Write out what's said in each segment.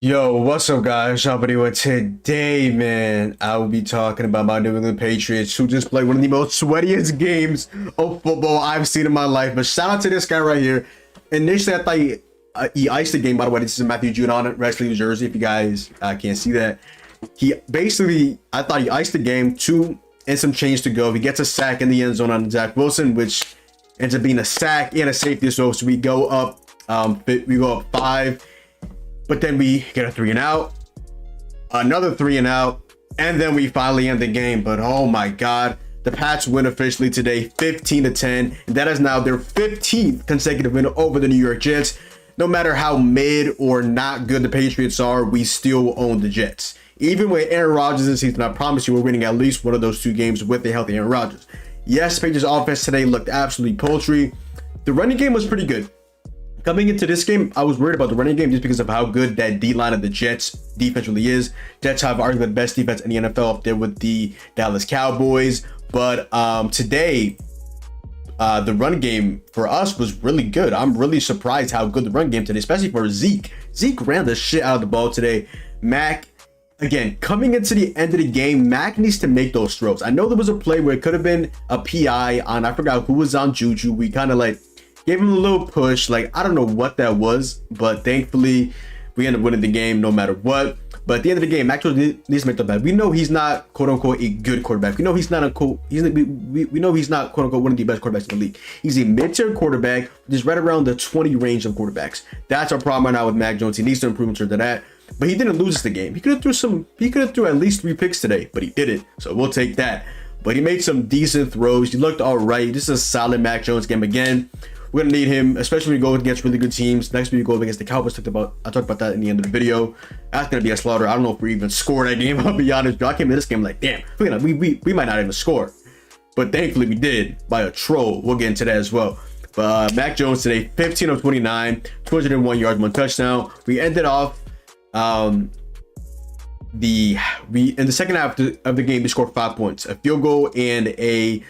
Yo, what's up, guys? Today, man, I will be talking about my New England Patriots, who just played one of the most sweatiest games of football I've seen in my life. But shout out to this guy right here. Initially, I thought he iced the game. By the way, this is Matthew Judon, wrestling New Jersey. If you guys can't see that, I thought he iced the game. 2 and some change to go. He gets a sack in the end zone on Zach Wilson, which ends up being a sack and a safety. So we go up, 5. But then we get a 3 and out, another 3 and out, and then we finally end the game. But oh my God, the Pats win officially today, 15-10. And that is now their 15th consecutive win over the New York Jets. No matter how mid or not good the Patriots are, we still own the Jets. Even with Aaron Rodgers this season, I promise you we're winning at least one of those 2 games with a healthy Aaron Rodgers. Yes, Patriots offense today looked absolutely poultry. The running game was pretty good. Coming into this game, I was worried about the running game just because of how good that D-line of the Jets defense really is. Jets have arguably the best defense in the NFL up there with the Dallas Cowboys. But today, the run game for us was really good. I'm really surprised how good the run game today, especially for Zeke. Zeke ran the shit out of the ball today. Mac, again, coming into the end of the game, Mac needs to make those throws. I know there was a play where it could have been a PI on, I forgot who was on Juju. We kind of like gave him a little push. Like, I don't know what that was, but thankfully we ended up winning the game no matter what. But at the end of the game, Mac Jones needs to make the bet. We know he's not quote unquote a good quarterback. We know he's not we know he's not quote unquote one of the best quarterbacks in the league. He's a mid-tier quarterback, just right around the 20 range of quarterbacks. That's our problem right now with Mac Jones. He needs to improve in terms of that. But he didn't lose the game. He could have threw at least 3 picks today, but he didn't. So we'll take that. But he made some decent throws. He looked all right. This is a solid Mac Jones game again. We're gonna need him, especially when we go against really good teams. Next week we go against the Cowboys. I talked about that in the end of the video. That's gonna be a slaughter. I don't know if we even score that game. I'll be honest. I came in this game like, damn, we might not even score. But thankfully we did by a troll. We'll get into that as well. But Mac Jones today, 15 of 29, 201 yards, 1 touchdown. We ended off in the second half of the game, we scored 5 points, a field goal and a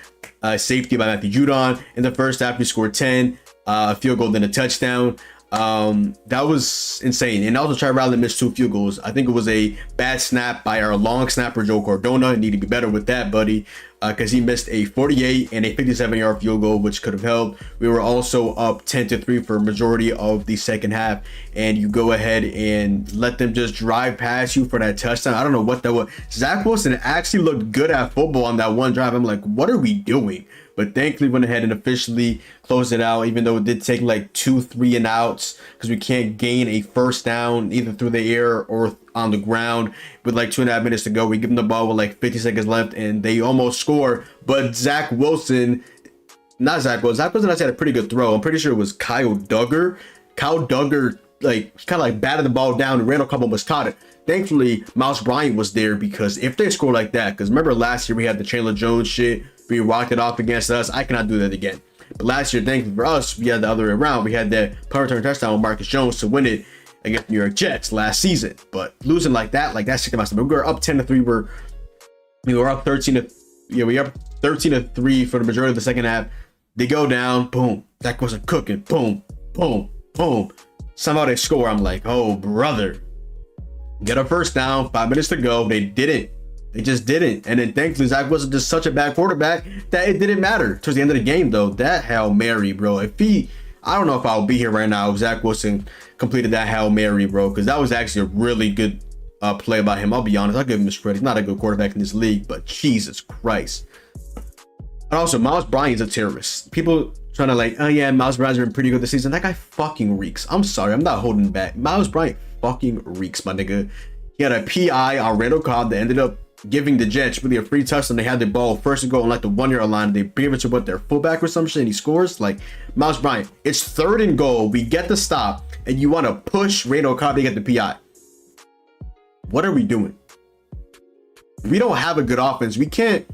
safety by Matthew Judon. In the first half, we scored 10, a field goal, then a touchdown. That was insane. And also, Tyrell Allen missed 2 field goals. I think it was a bad snap by our long snapper, Joe Cardona. Need to be better with that, buddy, because he missed a 48 and a 57-yard field goal, which could have helped. We were also up 10-3 for a majority of the second half, and you go ahead and let them just drive past you for that touchdown. I don't know what that was. Zach Wilson actually looked good at football on that one drive. I'm like, what are we doing? But thankfully went ahead and officially closed it out, even though it did take like 2 3 and outs because we can't gain a first down either through the air or on the ground with like 2.5 minutes to go. We give them the ball with like 50 seconds left and they almost score. But Zach Wilson actually had a pretty good throw. I'm pretty sure it was Kyle Duggar. Kyle Duggar, like, he kind of like batted the ball down and Randall Cobb almost caught it. Thankfully, Miles Bryant was there, because if they score like that, because remember last year we had the Chandler Jones shit, we rocked it off against us. I cannot do that again. But last year, thankfully for us, we had the other way around. We had that punt return touchdown with Marcus Jones to win it against New York Jets last season. But losing like that sticking my stomach. We were up 10-3. We were up 13-3 for the majority of the second half. They go down, boom. That wasn't cooking, boom, boom, boom. Somehow they score. I'm like, oh brother, get a first down, 5 minutes to go. They didn't. They just didn't. And then thankfully, Zach wasn't just such a bad quarterback that it didn't matter. Towards the end of the game, though, that Hail Mary, bro. I don't know if I'll be here right now if Zach Wilson completed that Hail Mary, bro, because that was actually a really good play by him. I'll be honest. I'll give him his credit. He's not a good quarterback in this league, but Jesus Christ. And also, Miles Bryant's a terrorist. People trying to like, oh yeah, Miles Bryant's been pretty good this season. That guy fucking reeks. I'm sorry. I'm not holding back. Miles Bryant fucking reeks, my nigga. He had a PI on Randall Cobb that ended up giving the Jets really a free touchdown. They had the ball first and goal on like the 1-yard line. They gave it to their fullback or some shit, and he scores. Like, Miles Bryant, it's 3rd and goal. We get the stop, and you want to push Randall Cobb to get the PI. What are we doing? We don't have a good offense. We can't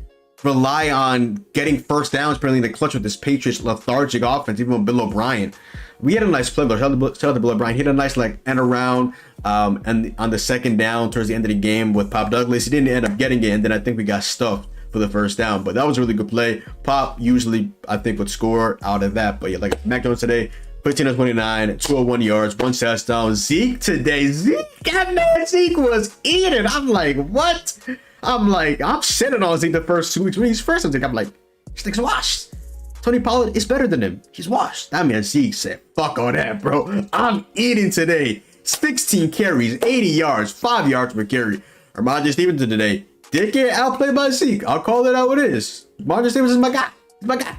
rely on getting first downs, apparently in the clutch with this Patriots lethargic offense, even with Bill O'Brien. We had a nice play though. Shout out to Bill O'Brien. He had a nice like end around and on the second down towards the end of the game with Pop Douglas. He didn't end up getting it, and then I think we got stuffed for the first down. But that was a really good play. Pop usually I think would score out of that. But yeah, like Mac Jones today, 15 of 29, 201 yards, 1 touchdown. Zeke today, Zeke was eating. I'm like, what? I'm sitting on Zeke the first 2 weeks. When he's first, I'm like, this thing's washed. Tony Pollard is better than him. He's washed. That man Zeke said, fuck all that, bro. I'm eating today. 16 carries, 80 yards, 5 yards per carry. Ramondre Stevenson today did get outplayed by Zeke. I'll call it how it is. Ramondre Stevenson is my guy. He's my guy.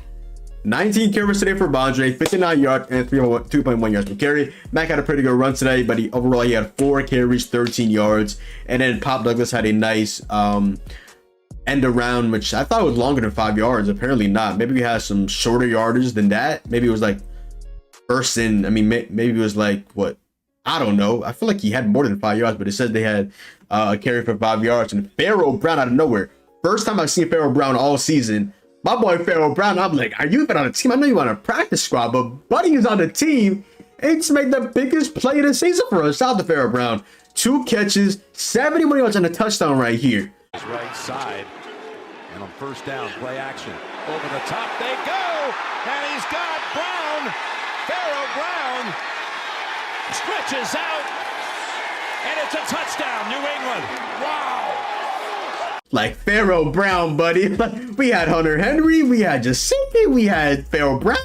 19 carries today for Ramondre, 59 yards and 2.1 yards per carry. Mac had a pretty good run today, but overall he had 4 carries, 13 yards. And then Pop Douglas had a nice end around, which I thought was longer than 5 yards. Apparently not. Maybe we had some shorter yardage than that. Maybe it was like first in, I mean, maybe it was like what? I don't know. I feel like he had more than 5 yards, but it says they had a carry for 5 yards. And Pharaoh Brown out of nowhere. First time I've seen Pharaoh Brown all season. My boy Pharaoh Brown, I'm like, are you even on a team? I know you on a practice squad, but Buddy is on the team. And just made the biggest play of the season for us. Shout out to Pharaoh Brown. 2 catches, 71 yards and a touchdown right here. Right side, and on first down, play action. Over the top they go, and he's got Brown. Pharaoh Brown stretches out, and it's a touchdown, New England. Wow. Like Pharaoh Brown, buddy. We had Hunter Henry, we had Jasicki, we had Pharaoh Brown.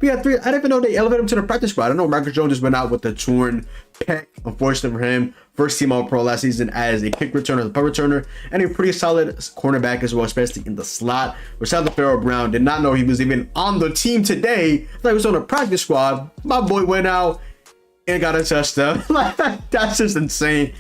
We had 3. I didn't even know they elevated him to the practice squad. I know Marcus Jones just went out with the torn pec. Unfortunately for him, first team All-Pro last season as a kick returner, a punt returner, and a pretty solid cornerback as well, especially in the slot. Which out to Pharaoh Brown, did not know he was even on the team today. I thought he was on the practice squad. My boy went out and got a touchdown. That's just insane.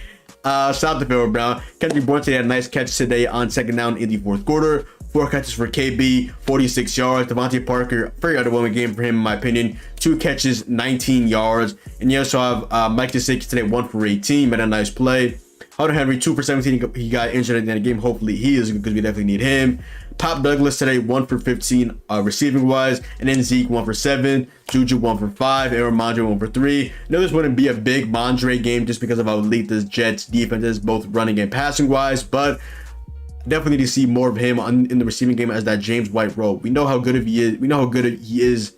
Shout out to Pharaoh Brown. Kendrick Bourne had a nice catch today on second down in the 4th quarter. 4 catches for KB, 46 yards. Devontae Parker, very underwhelming game for him in my opinion. 2 catches, 19 yards. And you also have Mike Gesicki today, 1 for 18, but a nice play. Hunter Henry, 2 for 17. He got injured in the game. Hopefully he is, because we definitely need him. Pop Douglas today, 1 for 15 receiving wise. And then Zeke, 1 for 7. Juju, 1 for 5. And Ramondre, 1 for 3. I know this wouldn't be a big Mondre game just because of how elite this Jets defense is, both running and passing wise. But definitely need to see more of him in the receiving game as that James White role. We know how good he is. We know how good he is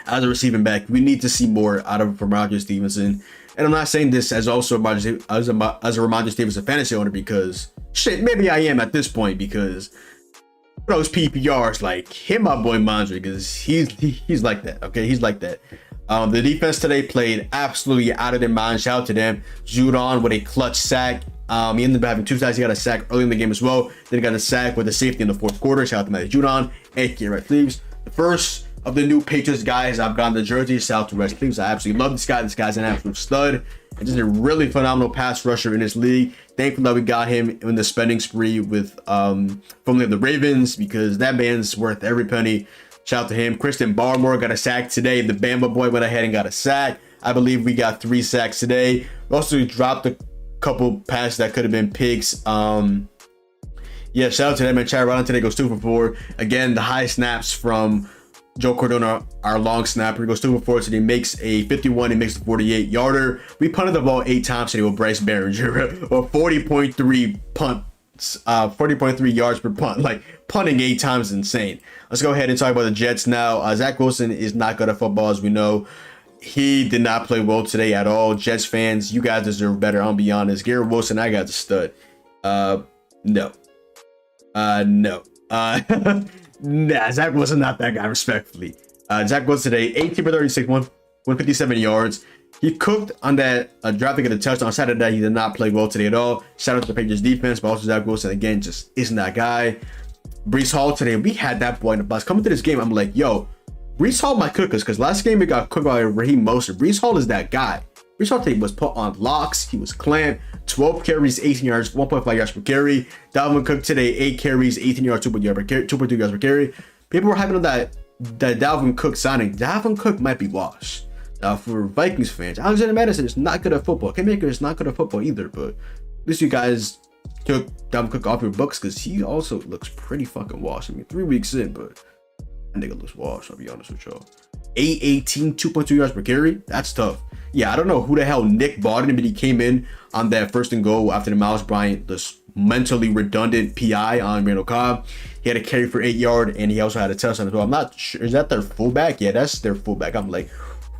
as a receiving back. We need to see more out of Ramondre Stevenson. And I'm not saying this as also as a Ramondre Stevenson fantasy owner, because shit, maybe I am at this point, because those PPRs, like, hit my boy Mondre, because he's like that. Okay, he's like that. The defense today played absolutely out of their mind. Shout out to them. Judon with a clutch sack. He ended up having 2 sacks. He got a sack early in the game as well. Then he got a sack with a safety in the 4th quarter. Shout out to Matthew Judon, aka Red Thieves. The first of the new Patriots guys I've gotten the jersey. Shout out to Red Thieves. I absolutely love this guy. This guy's an absolute stud. And just a really phenomenal pass rusher in this league. Thankful that we got him in the spending spree with from the Ravens, because that man's worth every penny. Shout out to him. Christian Barmore got a sack today. The Bama boy went ahead and got a sack. I believe we got 3 sacks today. We also dropped a couple passes that could have been picks. Yeah, shout out to them. And Chad Rodden today goes 2 for 4. Again, the high snaps from Joe Cordona, our long snapper, he goes 2 for 4 today. He makes a 51. He makes a 48 yarder. We punted the ball 8 times today with Bryce Behringer, or 40.3 punts, 40.3 yards per punt. Like, punting 8 times is insane. Let's go ahead and talk about the Jets now. Zach Wilson is not good at football, as we know. He did not play well today at all. Jets fans, you guys deserve better. I'll be honest. Garrett Wilson, I got the stud. No. Nah, Zach Wilson not that guy, respectfully. Zach Wilson today, 18 for 36, 157 yards. He cooked on that dropping of the touchdown on Saturday. He did not play well today at all. Shout out to the Patriots defense, but also Zach Wilson, again, just isn't that guy. Breece Hall today, we had that boy in the bus. Coming to this game, I'm like, yo, Breece Hall might cook us, because last game we got cooked by Raheem Mostert. Breece Hall is that guy. Breece Hall today was put on locks. He was clamped. 12 carries, 18 yards, 1.5 yards per carry. Dalvin Cook today, 8 carries, 18 yards, 2.2 yards per carry. People were hyping on that Dalvin Cook signing. Dalvin Cook might be washed. For Vikings fans, Alexander Madison is not good at football. Cam Akers is not good at football either, but at least you guys took Dalvin Cook off your books, because he also looks pretty fucking washed. I mean, 3 weeks in, but that nigga looks washed, I'll be honest with y'all. 818, 2.2 yards per carry. That's tough. Yeah, I don't know who the hell Nick bought him, but he came in on that 1st and goal after the Miles Bryant, this mentally redundant PI on Randall Cobb. He had a carry for 8 yards, and he also had a touchdown as well. I'm not sure. Is that their fullback? Yeah, that's their fullback. I'm like,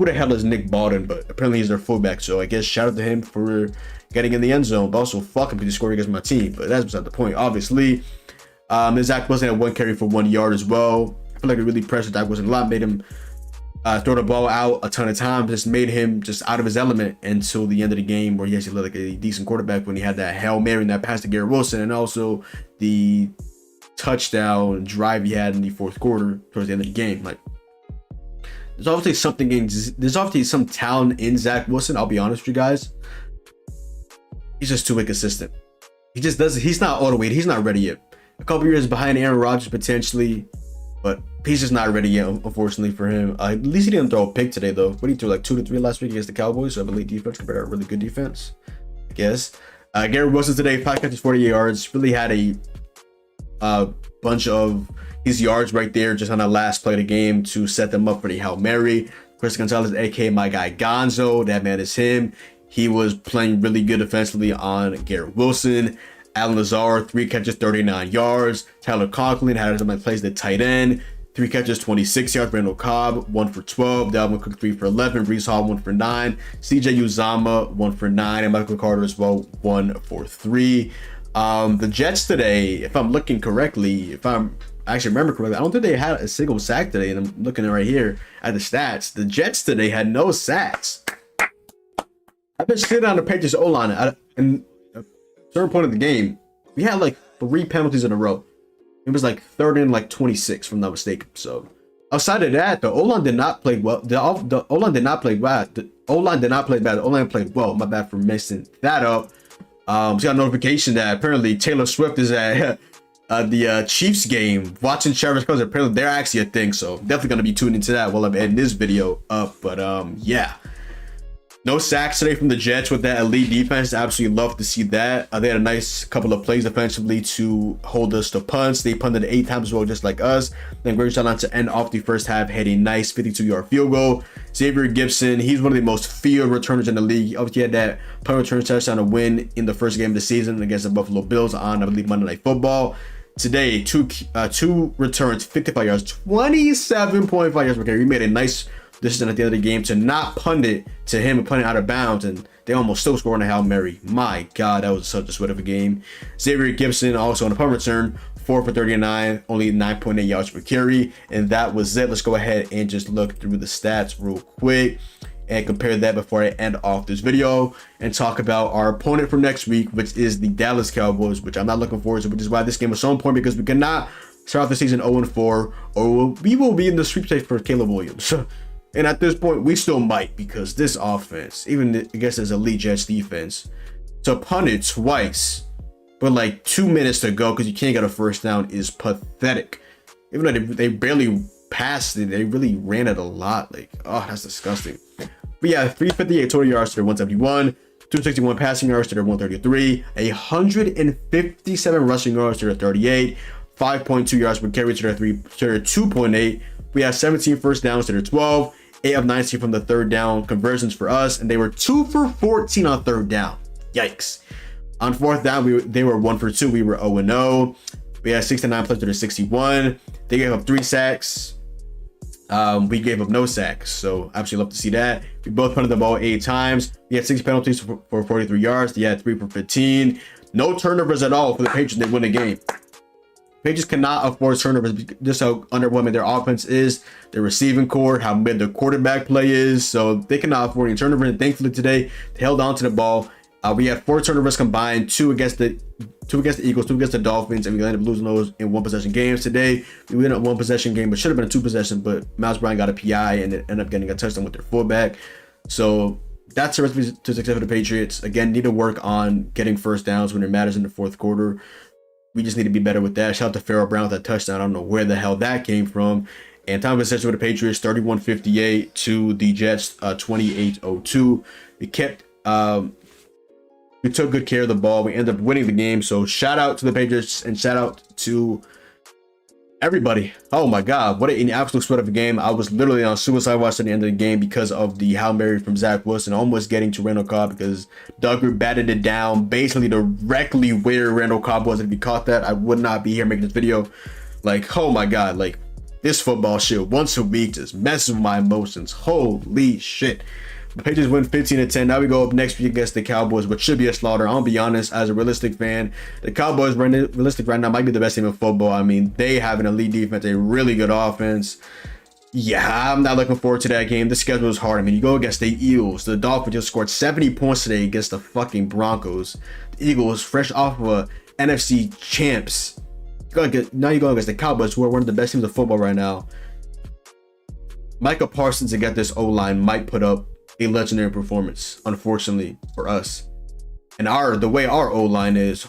who the hell is Nick Baldwin? But apparently he's their fullback. So I guess shout out to him for getting in the end zone. But also fuck him because he scored against my team. But that's beside the point. Obviously, Zach Wilson had 1 carry for 1 yard as well. I feel like it really pressured Zach Wilson a lot. Made him throw the ball out a ton of times. Just made him just out of his element until the end of the game, where he actually looked like a decent quarterback when he had that Hail Mary and that pass to Garrett Wilson, and also the touchdown drive he had in the 4th quarter towards the end of the game. Like, there's obviously some talent in Zach Wilson. I'll be honest with you guys. He's just too inconsistent. He's not all the way. He's not ready yet. A couple years behind Aaron Rodgers potentially, but he's just not ready yet, unfortunately for him. At least he didn't throw a pick today, though. What did he throw, like 2 to 3 last week against the Cowboys? So I believe defense compared to a really good defense, I guess. Garrett Wilson today, 5 catches, 48 yards. Really had a bunch of his yards right there just on the last play of the game to set them up for the Hail Mary. Chris Gonzalez, aka my guy Gonzo, that man is him. He was playing really good defensively on Garrett Wilson. Alan Lazard, 3 catches, 39 yards. Tyler Conklin had him plays the tight end, 3 catches, 26 yards. Randall Cobb, 1 for 12. Dalvin Cook, 3 for 11. Brees Hall, 1 for 9. CJ Uzama, 1 for 9. And Michael Carter as well, 1 for 3. The Jets today, if I'm looking correctly, if I'm actually remember correctly, I don't think they had a single sack today. And I'm looking right here at the stats. The Jets today had no sacks. I've been sitting on the Patriots O-line, and at a certain point of the game, we had like 3 penalties in a row. It was like 3rd and like 26, if I'm not mistaken. So outside of that, the O-line did not play well. The O-line did not play bad. The O-line did not play bad. The O-line played well. My bad for messing that up. Just got a notification that apparently Taylor Swift is at the Chiefs game watching Travis Kelce. Apparently they're actually a thing, so definitely gonna be tuning into that while I'm editing this video up. But yeah, no sacks today from the Jets with that elite defense. Absolutely love to see that. They had a nice couple of plays defensively to hold us to punts. They punted 8 times as well, just like us. Then great shot on to end off the first half, had a nice 52-yard field goal. Xavier Gibson, he's one of the most field returners in the league. Obviously had that punt return touchdown to win in the first game of the season against the Buffalo Bills on, I believe, Monday Night Football. Today, two returns, 55 yards, 27.5 yards per carry. We made a nice decision at the end of the game to not punt it to him and punt it out of bounds, and they almost still scored on a Hail Mary. My God, that was such a sweat of a game. Xavier Gibson also on a punt return, 4 for 39, only 9.8 yards per carry, and that was it. Let's go ahead and just look through the stats real quick and compare that before I end off this video and talk about our opponent for next week, which is the Dallas Cowboys, which I'm not looking forward to, which is why this game was so important, because we cannot start off the season 0-4, or we will be in the sweepstakes for Caleb Williams. And at this point, we still might, because this offense, even against this elite Jets defense, to punt it twice, but like 2 minutes to go because you can't get a first down is pathetic. Even though they barely passed it, they really ran it a lot. Like, oh, that's disgusting. But yeah, 358 total yards to their 171, 261 passing yards to their 133, 157 rushing yards to their 38, 5.2 yards per carry to their 2.8. We have 17 first downs to their 12, 8 of 19 from the third down conversions for us, and they were 2 for 14 on third down. Yikes. On fourth down, they were 1 for 2. We were 0-0. We had 69 plays to their 61. They gave up 3 sacks. We gave up no sacks, so absolutely love to see that. We both punted the ball 8 times. We had 6 penalties for 43 yards. They had 3 for 15. No turnovers at all for the Patriots. They win the game. Patriots cannot afford turnovers, just how underwhelming their offense is, their receiving core, how mid their quarterback play is. So they cannot afford any turnovers. And thankfully today, they held on to the ball. We had 4 turnovers combined, 2 against the Eagles, 2 against the Dolphins, and we ended up losing those in 1-possession games. Today, we ended up 1-possession game, but should have been a 2-possession, but Miles Bryant got a PI and it ended up getting a touchdown with their fullback. So that's the recipe to success for the Patriots. Again, need to work on getting first downs when it matters in the fourth quarter. We just need to be better with that. Shout out to Pharaoh Brown with that touchdown. I don't know where the hell that came from. And time of possession with the Patriots, 31-58 to the Jets, 28-02. We took good care of the ball. We ended up winning the game. So shout out to the Patriots and shout out to everybody. Oh my God, what an absolute sweat of a game. I was literally on suicide watch at the end of the game because of the Hail Mary from Zach Wilson, almost getting to Randall Cobb because Doug batted it down basically directly where Randall Cobb was. If he caught that, I would not be here making this video. Like, oh my God, like This football shit once a week just messes with my emotions. Holy shit. The Patriots win 15-10. Now we go up next week against the Cowboys, which should be a slaughter. I'll be honest, as a realistic fan, the Cowboys realistic right now might be the best team in football. I mean, they have an elite defense, a really good offense. Yeah, I'm not looking forward to that game. The schedule is hard. I mean, you go against the Eagles. The Dolphins just scored 70 points today against the fucking Broncos. The Eagles, fresh off of a NFC champs. Now you go against the Cowboys, who are one of the best teams of football right now. Micah Parsons against this O-line might put up a legendary performance, unfortunately for us. And the way our O-line is,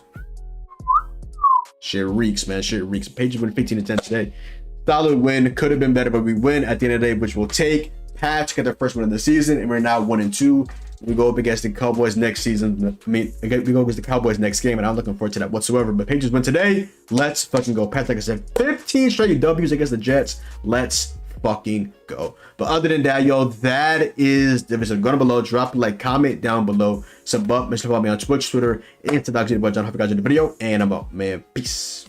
shit reeks, man. Shit reeks. Patriots win 15-10 today. Solid win. Could have been better, but we win at the end of the day, which we'll take. Pats get their first win of the season, and we're now 1-2. We go up against the Cowboys next season. I mean, we go against the Cowboys next game, and I'm looking forward to that whatsoever. But Patriots win today. Let's fucking go. Pats, like I said, 15 straight W's against the Jets. Let's fucking go. But other than that, yo, that is the video. Go down below, drop a like, comment down below, sub up, mention follow me on Twitch, Twitter, and TikTok. John, hope you guys enjoyed the video, and I'm out, man. Peace.